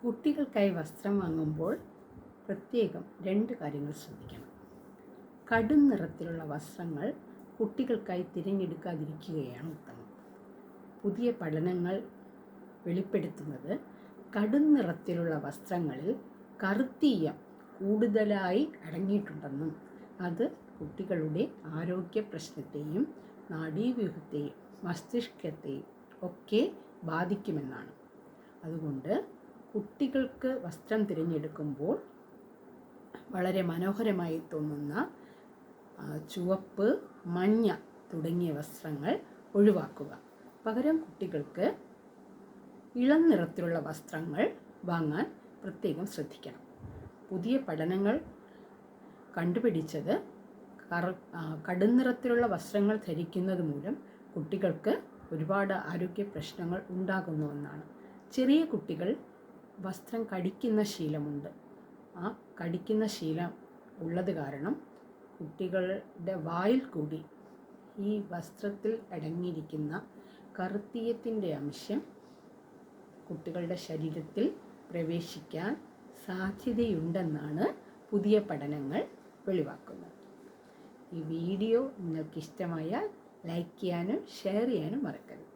കുട്ടികൾക്കായി വസ്ത്രം വാങ്ങുമ്പോൾ പ്രത്യേകം 2 കാര്യങ്ങൾ ശ്രദ്ധിക്കണം. കടും നിറത്തിലുള്ള വസ്ത്രങ്ങൾ കുട്ടികൾക്കായി തിരഞ്ഞെടുക്കാതിരിക്കുകയാണ് ഉത്തമം. പുതിയ പഠനങ്ങൾ വെളിപ്പെടുത്തുന്നത് കടും നിറത്തിലുള്ള വസ്ത്രങ്ങളിൽ കറുത്തീയം കൂടുതലായി അടങ്ങിയിട്ടുണ്ടെന്നും അത് കുട്ടികളുടെ ആരോഗ്യ പ്രശ്നത്തെയും നാഡീവ്യൂഹത്തെയും മസ്തിഷ്കത്തെയും ഒക്കെ ബാധിക്കുമെന്നാണ്. അതുകൊണ്ട് കുട്ടികൾക്ക് വസ്ത്രം തിരഞ്ഞെടുക്കുമ്പോൾ വളരെ മനോഹരമായി തോന്നുന്ന ചുവപ്പ്, മഞ്ഞ തുടങ്ങിയ വസ്ത്രങ്ങൾ ഒഴിവാക്കുക. പകരം കുട്ടികൾക്ക് ഇളം നിറത്തിലുള്ള വസ്ത്രങ്ങൾ വാങ്ങാൻ പ്രത്യേകം ശ്രദ്ധിക്കണം. പുതിയ പഠനങ്ങൾ കണ്ടുപിടിച്ചത് കടും നിറത്തിലുള്ള വസ്ത്രങ്ങൾ ധരിക്കുന്നത് മൂലം കുട്ടികൾക്ക് ഒരുപാട് ആരോഗ്യ പ്രശ്നങ്ങൾ ഉണ്ടാകുന്നുവെന്നാണ്. ചെറിയ കുട്ടികൾ വസ്ത്രം കടിക്കുന്ന ശീലമുണ്ട്. ആ കടിക്കുന്ന ശീലം ഉള്ളത് കാരണം കുട്ടികളുടെ വായിൽ കൂടി ഈ വസ്ത്രത്തിൽ അടങ്ങിയിരിക്കുന്ന കറുത്തീയത്തിൻ്റെ അംശം കുട്ടികളുടെ ശരീരത്തിൽ പ്രവേശിക്കാൻ സാധ്യതയുണ്ടെന്നാണ് പുതിയ പഠനങ്ങൾ വെളിവാക്കുന്നത്. ഈ വീഡിയോ നിങ്ങൾക്ക് ഇഷ്ടമായാൽ ലൈക്ക് ചെയ്യാനും ഷെയർ ചെയ്യാനും മറക്കരുത്.